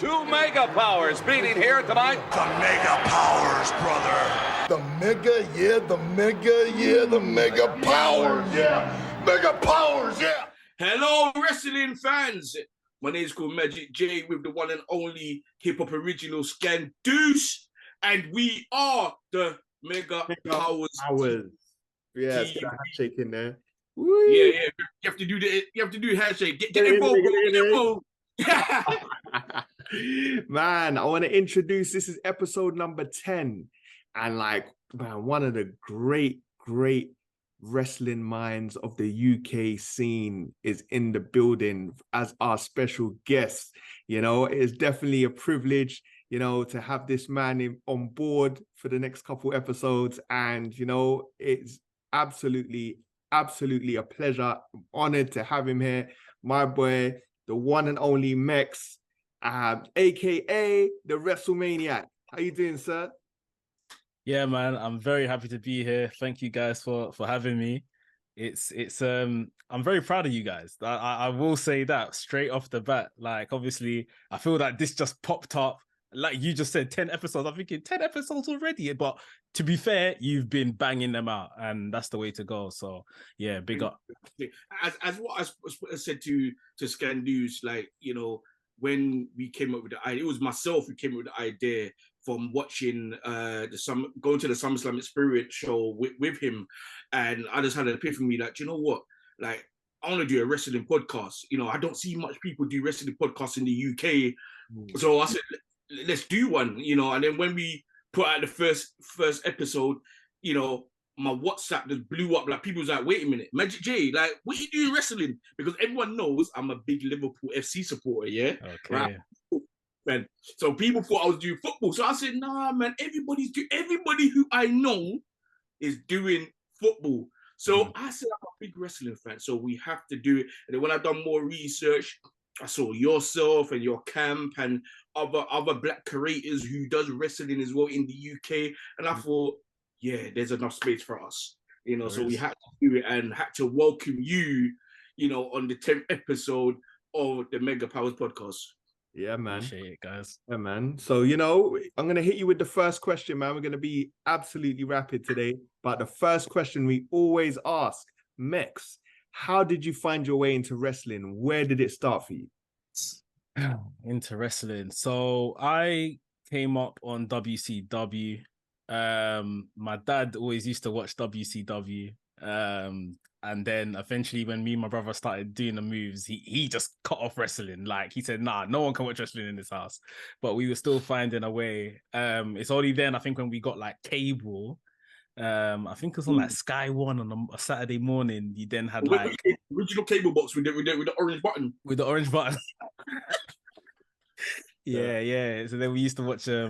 Two mega powers meeting here tonight. The mega powers, brother. The mega, yeah, the mega, yeah, the mega powers, yeah. Mega powers, yeah. Hello, wrestling fans. My name is called Magic J with the one and only hip hop original Scandoose, and we are the Mega Powers. Yeah, it's got a handshake in there. Woo. Yeah. You have to do the. You have to do handshake. Get involved, bro. Get involved. Man, I want to introduce. This is episode number 10, and one of the great wrestling minds of the UK scene is in the building as our special guest. You know, it is definitely a privilege, you know, to have this man on board for the next couple episodes, and you know, it's absolutely a pleasure. I'm honored to have him here, my boy, the one and only Mekz, aka the WrestleManiac. How you doing, sir? Yeah, man, I'm very happy to be here. Thank you guys for having me. It's I'm very proud of you guys. I will say that straight off the bat. Like, obviously, I feel that this just popped up. Like you just said, 10 episodes. I'm thinking 10 episodes already. But to be fair, you've been banging them out, and that's the way to go. So yeah, big up. As what I said to Scandoose, like, you know, when we came up with the idea, it was myself who came up with the idea from watching going to the SummerSlam Experience show with him, and I just had an epiphany that, you know what, like, I want to do a wrestling podcast. You know, I don't see much people do wrestling podcasts in the UK, so I said, let's do one. You know, and then when we put out the first episode, you know, my WhatsApp just blew up. Like, people was like, wait a minute, Magic J, like, what you do wrestling? Because everyone knows I'm a big Liverpool FC supporter, yeah? Okay. Right? Man. So people thought I was doing football. So I said, nah, man, everybody who I know is doing football. So I said, I'm a big wrestling fan, so we have to do it. And then when I've done more research, I saw yourself and your camp and other black creators who does wrestling as well in the UK. And I thought, yeah, there's enough space for us. You know, so we had to do it and had to welcome you, you know, on the 10th episode of the Mega Powers podcast. Yeah, man. Appreciate it, guys. Yeah, man. So, you know, I'm going to hit you with the first question, man. We're going to be absolutely rapid today. But the first question we always ask, Mekz, how did you find your way into wrestling? Where did it start for you? Into wrestling. So I came up on WCW. My dad always used to watch WCW. And then eventually when me and my brother started doing the moves, he just cut off wrestling. Like, he said, nah, no one can watch wrestling in this house. But we were still finding a way. It's only then, I think, when we got like cable, I think it was on like Sky One on a Saturday morning, you then had like original cable box with the orange button. With the orange button. Yeah. So then we used to watch I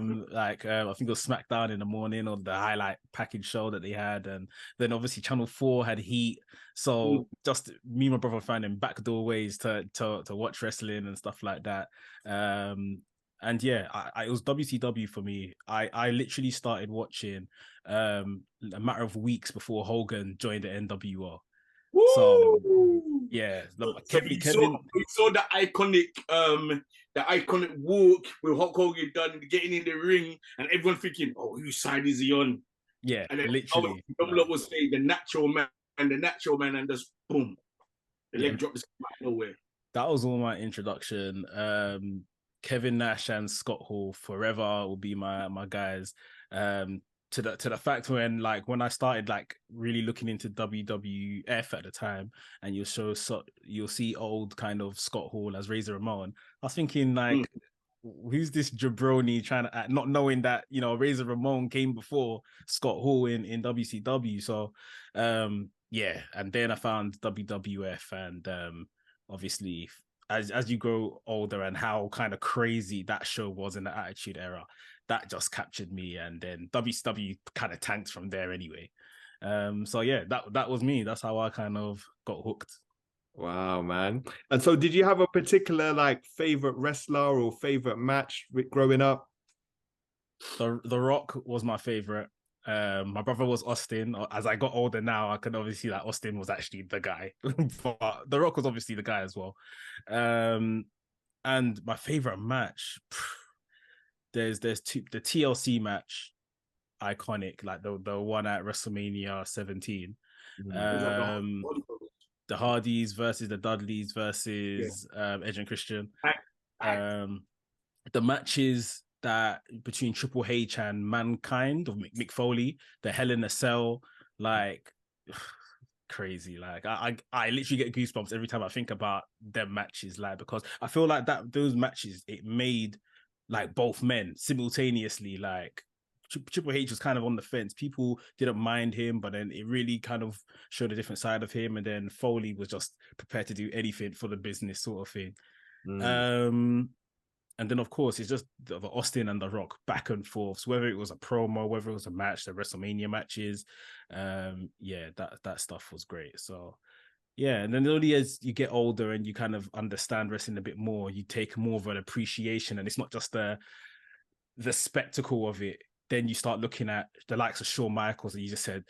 think it was SmackDown in the morning, or the highlight package show that they had, and then obviously Channel 4 had Heat. So just me and my brother finding backdoor ways to watch wrestling and stuff like that. And yeah, it was WCW for me. I literally started watching a matter of weeks before Hogan joined the NWO. Woo! So yeah, Kevin. We saw the iconic walk with Hulk Hogan done, getting in the ring, and everyone thinking, "Oh, whose side is he on?" Yeah, and then literally. Someone was saying the natural man, and just boom, the leg dropped out of nowhere. That was all my introduction. Kevin Nash and Scott Hall forever will be my guys. To the fact when I started like really looking into WWF at the time, and you'll see old kind of Scott Hall as Razor Ramon. I was thinking like, who's this jabroni trying to act, not knowing that, you know, Razor Ramon came before Scott Hall in WCW. So yeah, and then I found WWF, and obviously as you grow older and how kind of crazy that show was in the Attitude Era, that just captured me, and then WCW kind of tanked from there anyway. So yeah, that was me. That's how I kind of got hooked. Wow, man. And so did you have a particular like favorite wrestler or favorite match growing up? The Rock was my favorite. My brother was Austin. As I got older now, I can obviously like Austin was actually the guy, but The Rock was obviously the guy as well. And my favorite match, there's the TLC match, iconic, like the one at WrestleMania 17. The Hardys versus the Dudleys versus Edge and Christian. The matches that between Triple H and Mankind of Mick Foley, the Hell in a Cell, like crazy. Like I literally get goosebumps every time I think about them matches, like, because I feel like that those matches, it made like both men simultaneously. Like Triple H was kind of on the fence. People didn't mind him, but then it really kind of showed a different side of him. And then Foley was just prepared to do anything for the business, sort of thing. And then, of course, it's just the Austin and The Rock back and forth. So whether it was a promo, whether it was a match, the WrestleMania matches, that stuff was great. So, yeah. And then only as you get older and you kind of understand wrestling a bit more, you take more of an appreciation. And it's not just the spectacle of it. Then you start looking at the likes of Shawn Michaels, and you just said,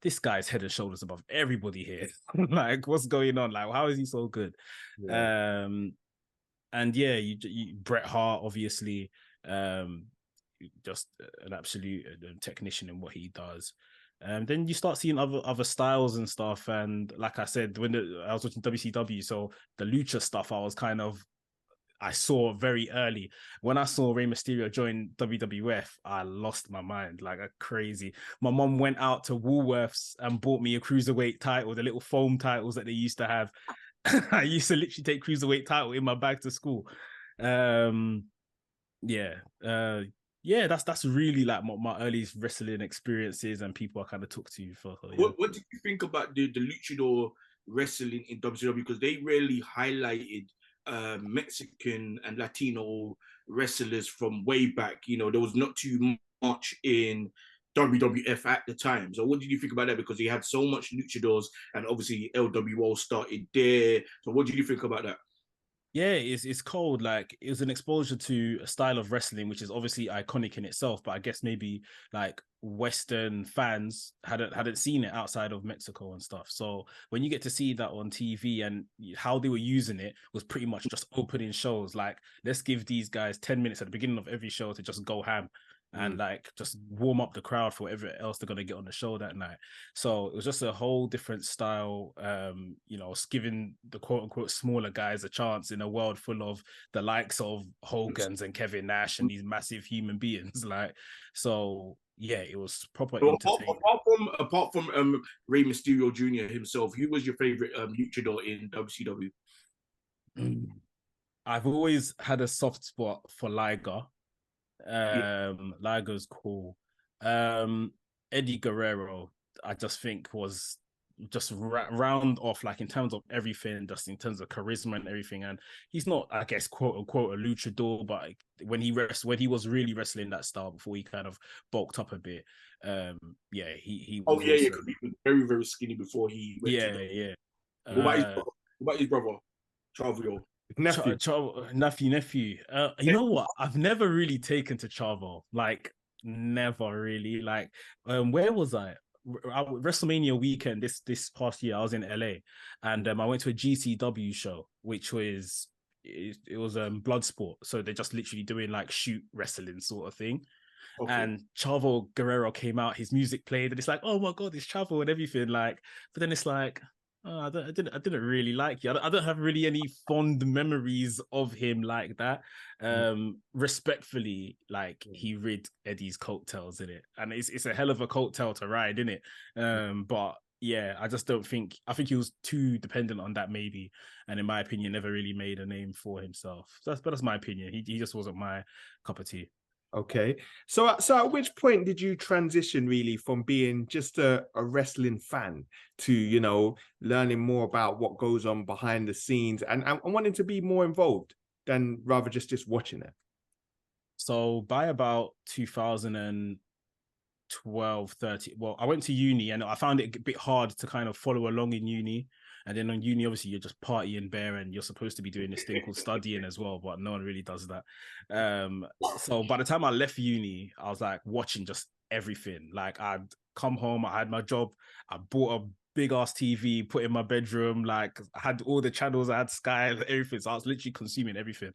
this guy's head and shoulders above everybody here. Like, what's going on? Like, how is he so good? Yeah. And yeah, you Bret Hart, obviously, just an absolute technician in what he does. Then you start seeing other styles and stuff. And like I said, when I was watching WCW, so the lucha stuff, I saw very early. When I saw Rey Mysterio join WWF, I lost my mind like a crazy. My mom went out to Woolworths and bought me a cruiserweight title, the little foam titles that they used to have. I used to literally take cruiserweight title in my bag to school. That's really like my earliest wrestling experiences and people I kind of took to for. Yeah. What did you think about the luchador wrestling in WCW? Because they really highlighted Mexican and Latino wrestlers from way back. You know, there was not too much in WWF at the time. So what did you think about that? Because he had so much luchadors, and obviously LWO started there. So what did you think about that? Yeah, it's cold. Like, it was an exposure to a style of wrestling which is obviously iconic in itself, but I guess maybe like Western fans hadn't seen it outside of Mexico and stuff. So when you get to see that on TV and how they were using it was pretty much just opening shows. Like, let's give these guys 10 minutes at the beginning of every show to just go ham and like just warm up the crowd for whatever else they're going to get on the show that night. So it was just a whole different style, giving the quote unquote smaller guys a chance in a world full of the likes of Hogan's and Kevin Nash and these massive human beings. Like, so yeah, it was proper entertaining. Apart from Rey Mysterio Jr. himself, who was your favorite luchador in WCW? I've always had a soft spot for Liger. Liger's cool. Eddie Guerrero, I just think was just round off, like in terms of everything, just in terms of charisma and everything. And he's not, I guess, quote unquote a luchador, but when he was really wrestling that style before he kind of bulked up a bit. He was. Oh yeah, he was very, very skinny before he went yeah. What about his brother, Chavo? Nephew. You know what? I've never really taken to Chavo. Like, never really. Like, where was I? WrestleMania weekend this past year, I was in LA, and I went to a GCW show, which was it was Bloodsport. So they're just literally doing like shoot wrestling sort of thing. Okay. And Chavo Guerrero came out, his music played, and it's like, oh my god, it's Chavo and everything. Like, but then it's like, oh, I didn't really like you. I don't have really any fond memories of him like that. Respectfully, like, he rid Eddie's coattails in it, and it's a hell of a coattail to ride, isn't it? But yeah, I just don't think. I think he was too dependent on that, maybe, and in my opinion, never really made a name for himself. But that's my opinion. He just wasn't my cup of tea. Okay, so at which point did you transition really from being just a wrestling fan to, learning more about what goes on behind the scenes and wanting to be more involved than rather just watching it? So by about 2012, 13, well, I went to uni and I found it a bit hard to kind of follow along in uni. And then on uni, obviously, you're just partying bare and you're supposed to be doing this thing called studying as well, but no one really does that. So by the time I left uni, I was like watching just everything. Like, I'd come home, I had my job, I bought a big ass TV, put in my bedroom, like I had all the channels, I had Sky, everything. So I was literally consuming everything.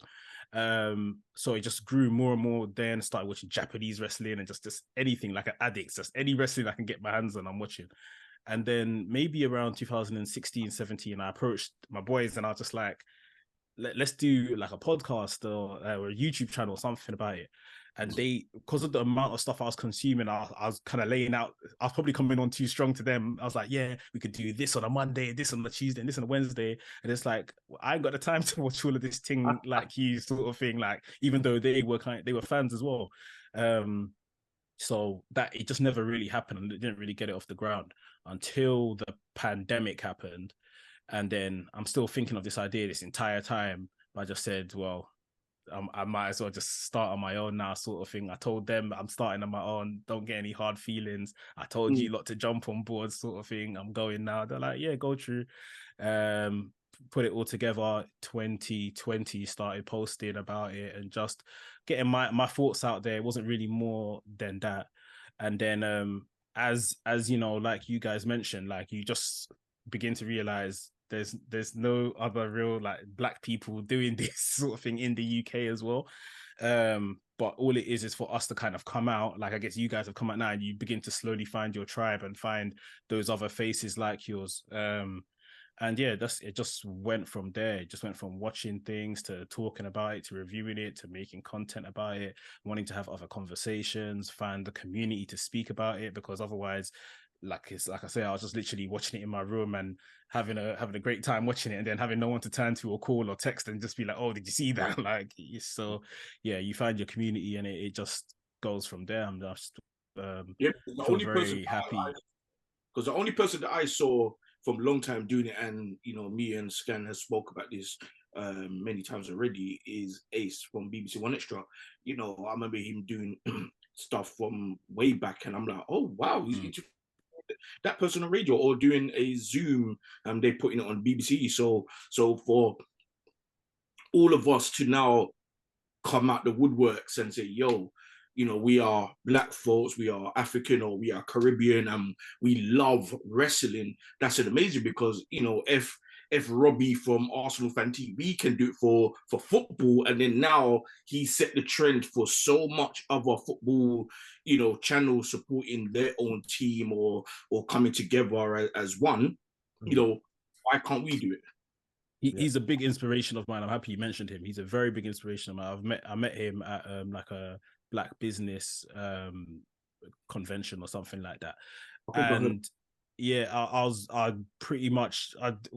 So it just grew more and more. Then started watching Japanese wrestling and just anything, like an addict, just any wrestling I can get my hands on, I'm watching. And then maybe around 2016, 17, I approached my boys and I was just like, let's do like a podcast or a YouTube channel or something about it. And they, because of the amount of stuff I was consuming, I was kind of laying out, I was probably coming on too strong to them. I was like, yeah, we could do this on a Monday, this on a Tuesday, and this on a Wednesday. And it's like, I ain't got the time to watch all of this thing like you sort of thing. Like, even though they were fans as well. So that it just never really happened, and it didn't really get it off the ground until the pandemic happened. And then I'm still thinking of this idea this entire time. But I just said, well, I might as well just start on my own now, sort of thing. I told them I'm starting on my own. Don't get any hard feelings. I told you lot to jump on board, sort of thing. I'm going now. They're like, yeah, go through. Put it all together. 2020 started posting about it and just getting my thoughts out there. It wasn't really more than that. And then as you know, like you guys mentioned, like you just begin to realize there's no other real like black people doing this sort of thing in the UK as well. But all it is for us to kind of come out. Like, I guess you guys have come out now and you begin to slowly find your tribe and find those other faces like yours. And yeah, it just went from there. It just went from watching things to talking about it, to reviewing it, to making content about it, wanting to have other conversations, find the community to speak about it, because otherwise, like I say, I was just literally watching it in my room and having a great time watching it, and then having no one to turn to or call or text and just be like, oh, did you see that? Like, so yeah, you find your community and it just goes from there. I'm just very happy. Because the only person that I saw from a long time doing it, and me and Scan has spoke about this many times already, is Ace from BBC One Extra. I remember him doing stuff from way back, and I'm like, oh wow, he's that person on radio or doing a Zoom, and they're putting it on BBC. So for all of us to now come out the woodworks and say, yo, we are black folks, we are African, or we are Caribbean, and we love wrestling. That's amazing, because if Robbie from Arsenal Fan TV can do it for football, and then now he set the trend for so much other football, channels supporting their own team or coming together as one, why can't we do it? He's a big inspiration of mine. I'm happy you mentioned him. He's a very big inspiration of mine. I met him at like a black business convention or something like that. And yeah, I pretty much,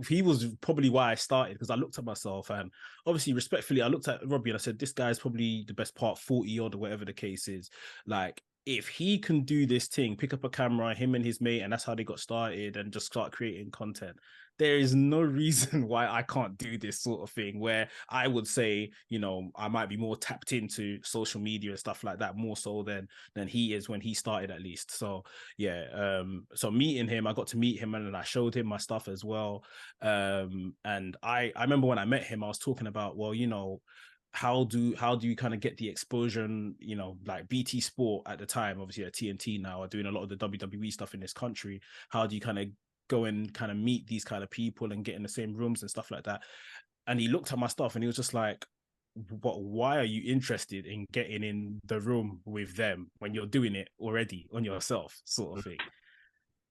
he was probably why I started, because I looked at myself and obviously respectfully, I looked at Robbie and I said, this guy's probably the best part 40 odd or whatever the case is. Like, if he can do this thing, pick up a camera, him and his mate, and that's how they got started and just start creating content, there is no reason why I can't do this sort of thing, where I would say, I might be more tapped into social media and stuff like that, more so than he is when he started, at least. So yeah, so meeting him, I got to meet him and then I showed him my stuff as well. And I remember when I met him, I was talking about, well, how do you kind of get the exposure? And like BT Sport at the time, obviously at TNT now, are doing a lot of the WWE stuff in this country. How do you kind of go and kind of meet these kind of people and get in the same rooms and stuff like that? And he looked at my stuff and he was just like, why are you interested in getting in the room with them when you're doing it already on yourself, sort of thing?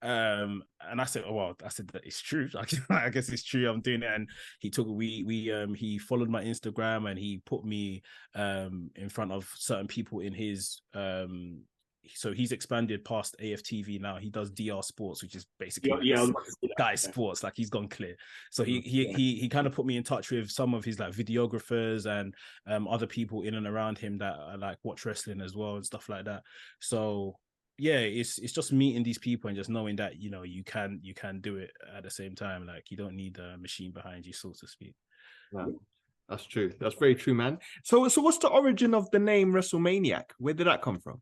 And I said, that it's true. I guess it's true. I'm doing it. And he he followed my Instagram and he put me in front of certain people in his so he's expanded past AFTV now. He does DR Sports, which is basically Guy Sports. Like, he's gone clear. So he kind of put me in touch with some of his like videographers and other people in and around him that like watch wrestling as well and stuff like that. So yeah, it's just meeting these people and just knowing that you can do it at the same time. Like, you don't need a machine behind you, so to speak. No, that's true. That's very true, man. So what's the origin of the name WrestleManiac? Where did that come from?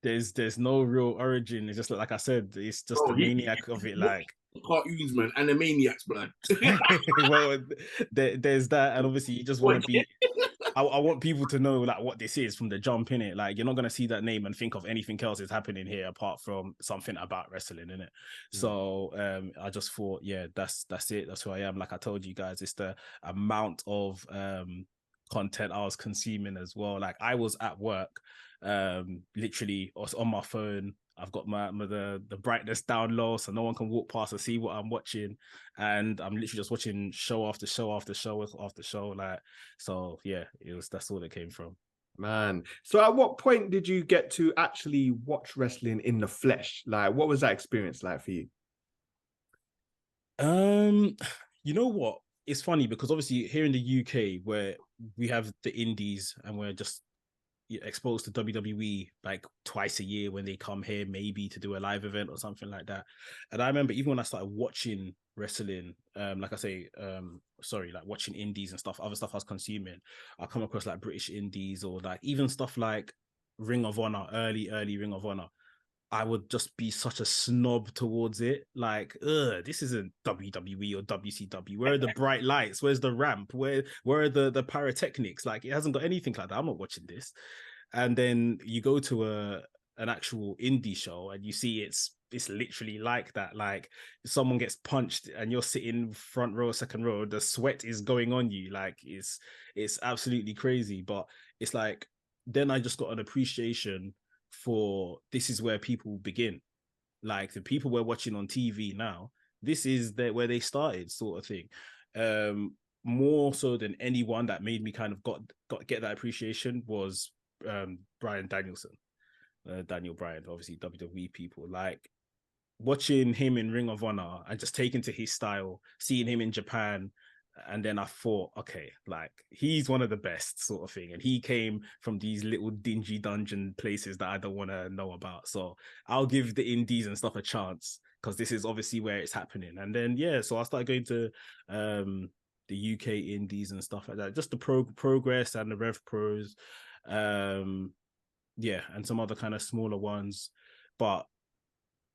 There's no real origin. It's just like I said, it's just the maniac of it. Like, cartoons, man, and the maniacs, man. Well, there's that, and obviously you just want to be I want people to know like what this is from the jump in it. Like you're not gonna see that name and think of anything else is happening here apart from something about wrestling in it. So I just thought, yeah, that's it. That's who I am. Like I told you guys, it's the amount of content I was consuming as well. Like I was at work, literally I was on my phone. I've got the brightness down low so no one can walk past and see what I'm watching, and I'm literally just watching show after show after show after show. Like, so yeah, that's all it came from. Man, so at what point did you get to actually watch wrestling in the flesh? Like, what was that experience like for you? You know what? It's funny because obviously here in the UK where we have the indies and we're just exposed to WWE like twice a year when they come here, maybe to do a live event or something like that. And I remember even when I started watching wrestling, like I say, like watching indies and stuff, other stuff I was consuming, I come across like British indies or like even stuff like Ring of Honor, early Ring of Honor. I would just be such a snob towards it. Like, this isn't WWE or WCW. Where are the bright lights? Where's the ramp? Where are the pyrotechnics? Like, it hasn't got anything like that. I'm not watching this. And then you go to an actual indie show and you see it's literally like that. Like someone gets punched and you're sitting front row, second row, the sweat is going on you. Like it's absolutely crazy. But it's like, then I just got an appreciation for this is where people begin. Like the people we're watching on TV now, this is where they started, sort of thing. More so than anyone that made me kind of get that appreciation was Bryan Danielson, Daniel Bryan, obviously WWE people. Like watching him in Ring of Honor and just taking to his style, seeing him in Japan. And then I thought, okay, like he's one of the best, sort of thing. And he came from these little dingy dungeon places that I don't want to know about. So I'll give the indies and stuff a chance because this is obviously where it's happening. And then, yeah, so I started going to the UK indies and stuff like that. Just the Progress and the Rev Pros. Yeah, and some other kind of smaller ones. But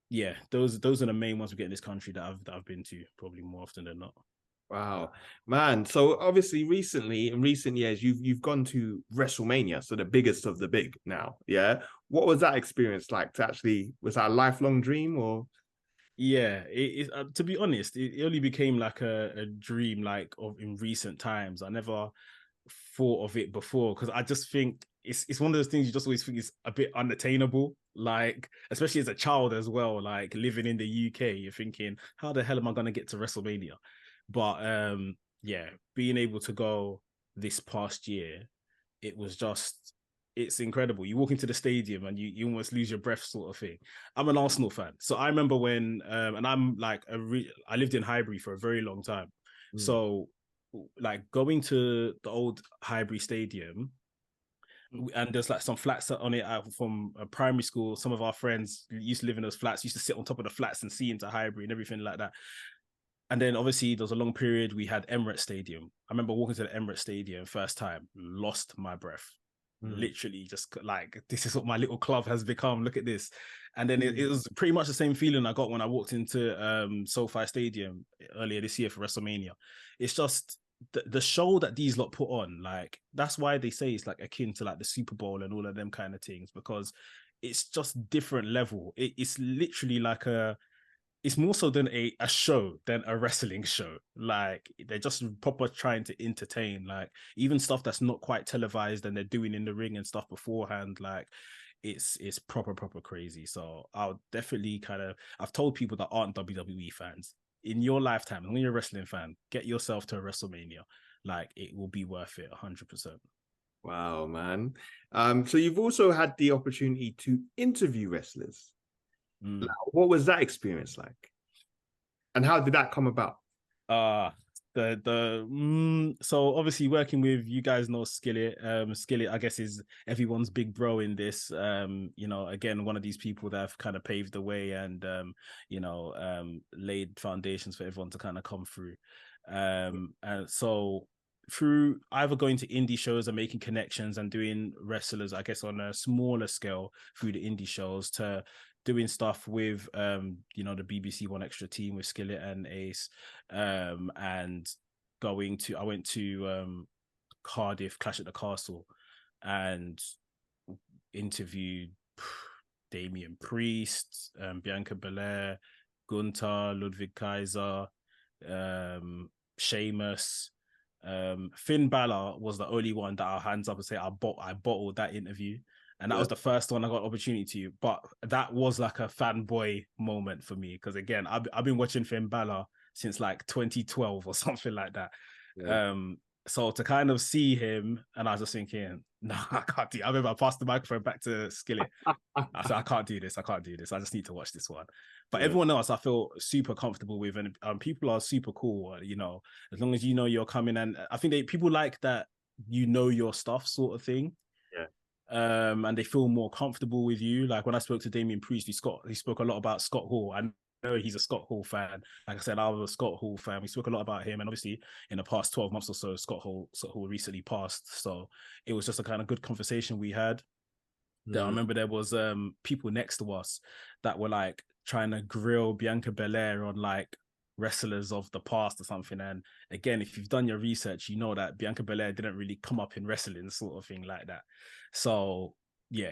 yeah, those are the main ones we get in this country that I've been to probably more often than not. Wow, man. So obviously in recent years, you've gone to WrestleMania, so the biggest of the big now. Yeah. What was that experience like was that a lifelong dream or? Yeah, to be honest, it only became like a dream like in recent times. I never thought of it before because I just think it's one of those things you just always think is a bit unattainable. Like, especially as a child as well, like living in the UK, you're thinking, how the hell am I going to get to WrestleMania? But yeah, being able to go this past year, it's incredible. You walk into the stadium and you almost lose your breath, sort of thing. I'm an Arsenal fan, so I remember when and I'm like I lived in Highbury for a very long time, so like going to the old Highbury Stadium. And there's like some flats on it from a primary school. Some of our friends used to live in those flats, used to sit on top of the flats and see into Highbury and everything like that. And then obviously there was a long period we had Emirates Stadium. I remember walking to the Emirates Stadium first time, lost my breath. Literally just like, this is what my little club has become. Look at this. And then it was pretty much the same feeling I got when I walked into SoFi Stadium earlier this year for WrestleMania. It's just the show that these lot put on, like that's why they say it's like akin to like the Super Bowl and all of them kind of things, because it's just different level. It's literally like it's more so than a show than a wrestling show. Like they're just proper trying to entertain, like even stuff that's not quite televised and they're doing in the ring and stuff beforehand. Like it's proper crazy. So I'll definitely I've told people that aren't WWE fans, in your lifetime, when you're a wrestling fan, get yourself to a WrestleMania. Like it will be worth it 100%. Wow, man. So you've also had the opportunity to interview wrestlers. Like, what was that experience like? And how did that come about? So obviously working with, you guys know Skillet. Skillet, I guess, is everyone's big bro in this. Again, one of these people that have kind of paved the way and laid foundations for everyone to kind of come through. And so through either going to indie shows and making connections and doing wrestlers, I guess, on a smaller scale through the indie shows, to doing stuff with the BBC One Extra team with Skillet and Ace, and I went to Cardiff Clash at the Castle and interviewed Damien Priest, Bianca Belair, Gunther, Ludwig Kaiser, Sheamus. Finn Balor was the only one that I'll hands up and say I bottled that interview. And that was the first one I got opportunity to. But that was like a fanboy moment for me. Because again, I've been watching Finn Balor since like 2012 or something like that. Yeah. So to kind of see him, and I was just thinking, no, I can't do it. I remember I passed the microphone back to Skillet. I said, I can't do this. I just need to watch this one. But everyone else, I feel super comfortable with, and people are super cool. You know, as long as you know you're coming, and I think people like that. You know your stuff, sort of thing. Yeah. And they feel more comfortable with you. Like when I spoke to Damien Priest, he spoke a lot about Scott Hall. I know he's a Scott Hall fan. Like I said, I was a Scott Hall fan. We spoke a lot about him, and obviously in the past 12 months or so, Scott Hall recently passed. So it was just a kind of good conversation we had. I remember there was people next to us that were like trying to grill Bianca Belair on like wrestlers of the past or something. And again, if you've done your research, you know that Bianca Belair didn't really come up in wrestling, sort of thing like that. So yeah,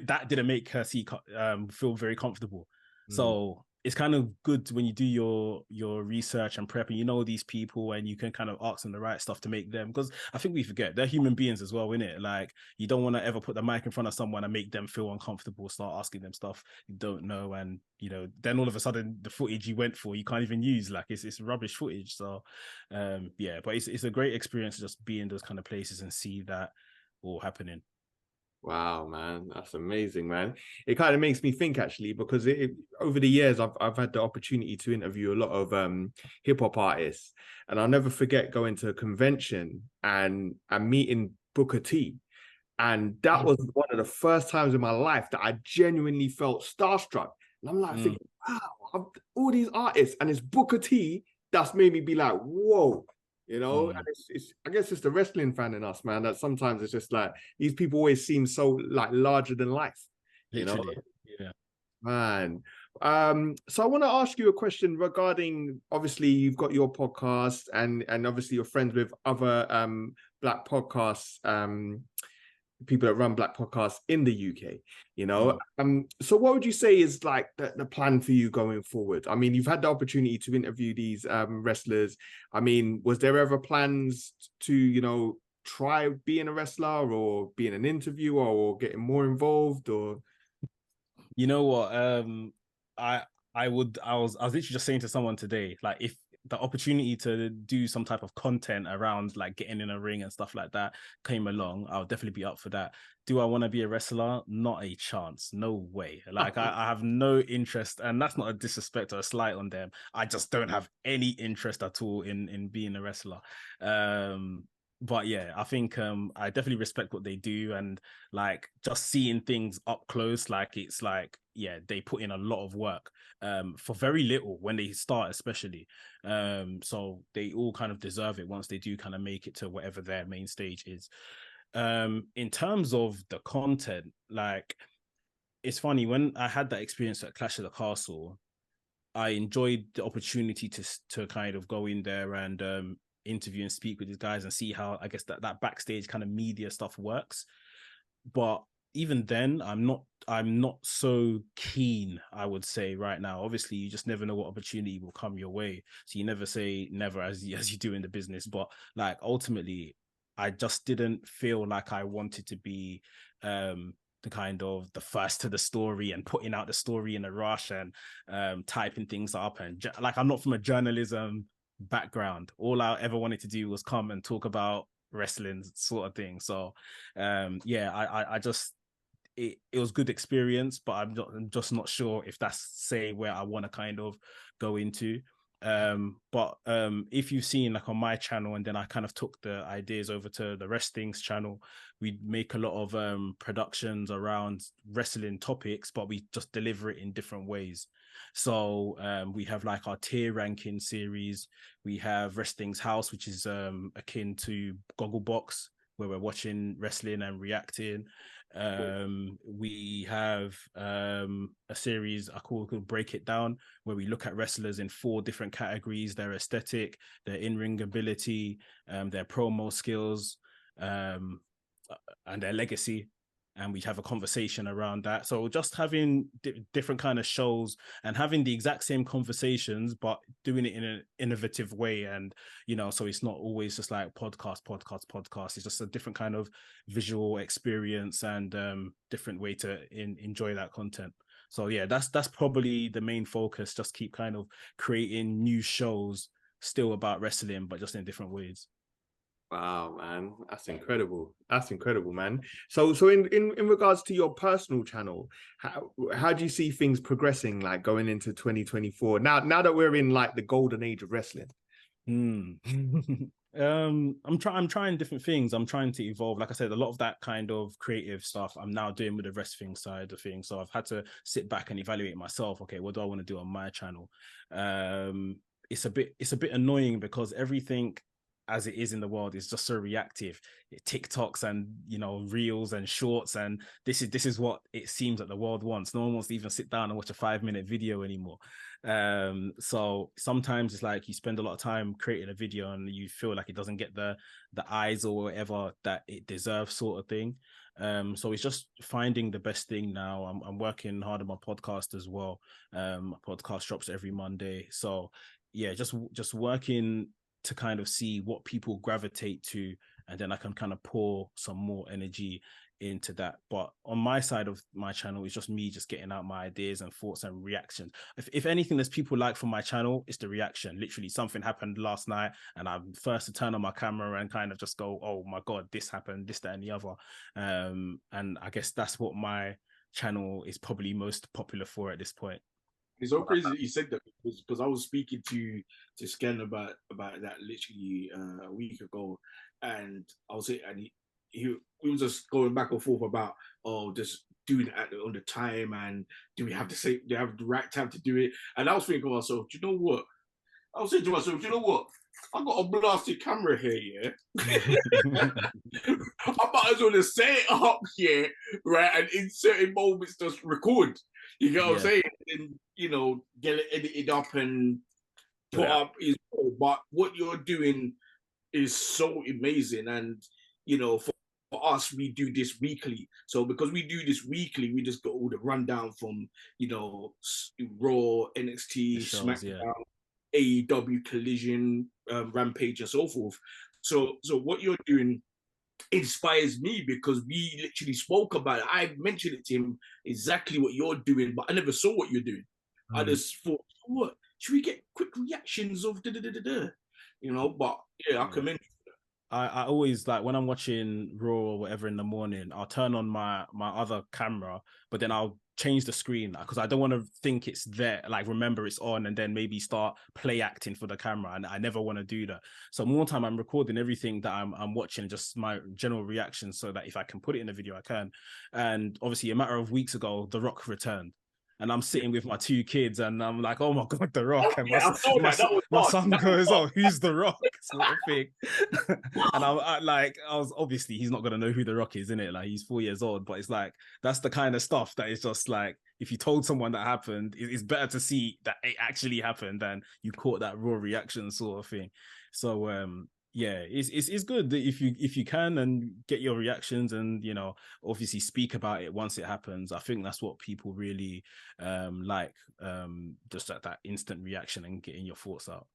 that didn't make her feel very comfortable. So it's kind of good when you do your research and prep, and you know these people, and you can kind of ask them the right stuff to make them, because I think we forget they're human beings as well, innit? Like you don't want to ever put the mic in front of someone and make them feel uncomfortable, start asking them stuff you don't know, and you know, then all of a sudden the footage you went for you can't even use, like it's rubbish footage. So yeah, but it's a great experience to just be in those kind of places and see that all happening. Wow, man, that's amazing, man. It kind of makes me think, actually, because over the years I've had the opportunity to interview a lot of hip hop artists, and I'll never forget going to a convention and meeting Booker T, and that was one of the first times in my life that I genuinely felt starstruck. And I'm like thinking, wow, all these artists, and it's Booker T that's made me be like, whoa. You know, and it's I guess it's the wrestling fan in us, man, that sometimes it's just like these people always seem so like larger than life. Literally, you know? Yeah, man. So I want to ask you a question regarding, obviously you've got your podcast and obviously you're friends with other black podcasts, people that run black podcasts in the UK, you know. So what would you say is like the plan for you going forward? I mean, you've had the opportunity to interview these wrestlers. I mean, was there ever plans to, you know, try being a wrestler or being an interviewer or getting more involved? Or you know what, I was literally just saying to someone today, like if the opportunity to do some type of content around like getting in a ring and stuff like that came along, I'll definitely be up for that. Do I want to be a wrestler? Not a chance. No way. Like I have no interest, and that's not a disrespect or a slight on them. I just don't have any interest at all in being a wrestler. But yeah, I think I definitely respect what they do, and like just seeing things up close, like it's like, yeah, they put in a lot of work for very little when they start, especially. So they all kind of deserve it once they do kind of make it to whatever their main stage is. In terms of the content, like it's funny, when I had that experience at Clash of the Castle, I enjoyed the opportunity to kind of go in there and interview and speak with these guys and see how, I guess, that backstage kind of media stuff works. But even then, I'm not so keen, I would say, right now. Obviously, you just never know what opportunity will come your way, so you never say never, as you do in the business. But like ultimately, I just didn't feel like I wanted to be the kind of the first to the story and putting out the story in a rush and typing things up, and like I'm not from a journalism background. All I ever wanted to do was come and talk about wrestling, sort of thing. So yeah, I just it was good experience, but I'm just not sure if that's, say, where I want to kind of go into. But if you've seen like on my channel, and then I kind of took the ideas over to the Wresthings channel, we make a lot of productions around wrestling topics, but we just deliver it in different ways. So we have like our tier ranking series. We have Wresthings House, which is akin to Gogglebox, where we're watching wrestling and reacting. We have a series I call Break It Down, where we look at wrestlers in 4 different categories: their aesthetic, their in-ring ability, their promo skills, and their legacy. And we have a conversation around that. So just having different kind of shows and having the exact same conversations, but doing it in an innovative way. And, so it's not always just like podcast. It's just a different kind of visual experience and different way to enjoy that content. So yeah, that's probably the main focus. Just keep kind of creating new shows still about wrestling, but just in different ways. Wow, man, that's incredible. That's incredible, man. So in regards to your personal channel, how do you see things progressing, like going into 2024? Now that we're in like the golden age of wrestling. I'm trying different things. I'm trying to evolve. Like I said, a lot of that kind of creative stuff I'm now doing with the wrestling side of things. So I've had to sit back and evaluate myself. Okay, what do I want to do on my channel? It's a bit annoying because everything as it is in the world is just so reactive. TikToks and reels and shorts, and this is what it seems that the world wants. No one wants to even sit down and watch a 5-minute video anymore. So sometimes it's like you spend a lot of time creating a video and you feel like it doesn't get the eyes or whatever that it deserves, sort of thing. So it's just finding the best thing now. I'm working hard on my podcast as well. My podcast drops every Monday. So yeah, just working to kind of see what people gravitate to, and then I can kind of pour some more energy into that. But on my side of my channel, it's just me just getting out my ideas and thoughts and reactions. If anything there's people like from my channel, it's the reaction. Literally something happened last night and I'm first to turn on my camera and kind of just go, oh my God, this happened, this, that, and the other. And I guess that's what my channel is probably most popular for at this point. It's so crazy that you said that, because I was speaking to Sken about that literally a week ago, and I was saying, and he was just going back and forth about just doing it on the time, and do we have the right time to do it? And I was thinking to myself, do you know what? I was saying to myself, do you know what? I got a blasted camera here, yeah. I might as well just set it up here, right, and in certain moments just record. You get what I'm saying? And get it edited up and put up is. But what you're doing is so amazing, and for us, we do this weekly. So because we do this weekly, we just got all the rundown from Raw, NXT, shows, SmackDown, AEW, Collision, Rampage, and so forth. So what you're doing inspires me, because we literally spoke about it. I mentioned it to him exactly what you're doing, but I never saw what you're doing. I just thought, what should we get quick reactions of But yeah, I commend you. I always, like, when I'm watching Raw or whatever in the morning, I'll turn on my other camera, but then I'll change the screen because I don't want to think it's there, like remember it's on, and then maybe start play acting for the camera, and I never want to do that. So more time I'm recording everything that I'm watching, just my general reaction, so that if I can put it in a video, I can. And obviously a matter of weeks ago, The Rock returned. And I'm sitting with my 2 kids, and I'm like, "Oh my God, The Rock!" And my son goes, "Oh, who's The Rock?" sort of thing. And I was obviously, he's not gonna know who The Rock is, innit? Like, he's 4 years old, but it's like that's the kind of stuff that is just like, if you told someone that happened, it's better to see that it actually happened than you caught that raw reaction, sort of thing. So yeah, it's good that if you can and get your reactions and obviously speak about it once it happens. I think that's what people really like, just that instant reaction and getting your thoughts out.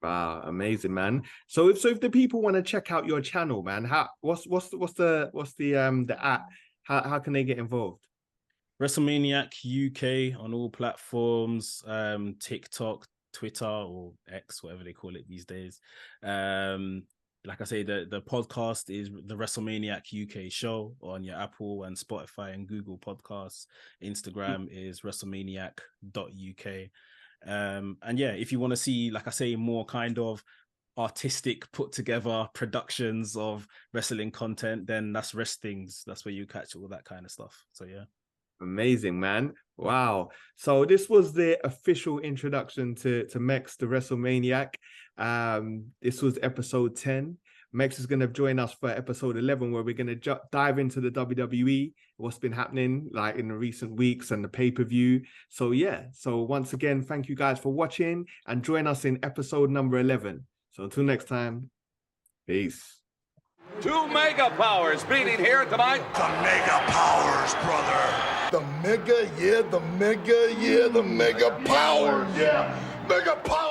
Wow, amazing, man. So if the people want to check out your channel, man, what's the app? How can they get involved? WrestleManiac UK on all platforms, TikTok, Twitter, or X, whatever they call it these days. Like I say, the podcast is the WrestleManiac UK show on your Apple and Spotify and Google podcasts. Instagram is WrestleManiac.uk. And yeah, if you want to see, like I say, more kind of artistic put together productions of wrestling content, then that's Wresthings. That's where you catch all that kind of stuff. So yeah. Amazing, man. Wow. So this was the official introduction to Mekz, the WrestleManiac. This was episode 10. Mekz is going to join us for episode 11, where we're going to dive into the WWE, what's been happening like in the recent weeks and the pay-per-view. So yeah, so once again, thank you guys for watching and join us in episode number 11. So until next time, peace. Two mega powers meeting here tonight. The Mega Powers, brother. The mega, yeah, the mega, yeah, the mega powers. Yeah. Mega powers.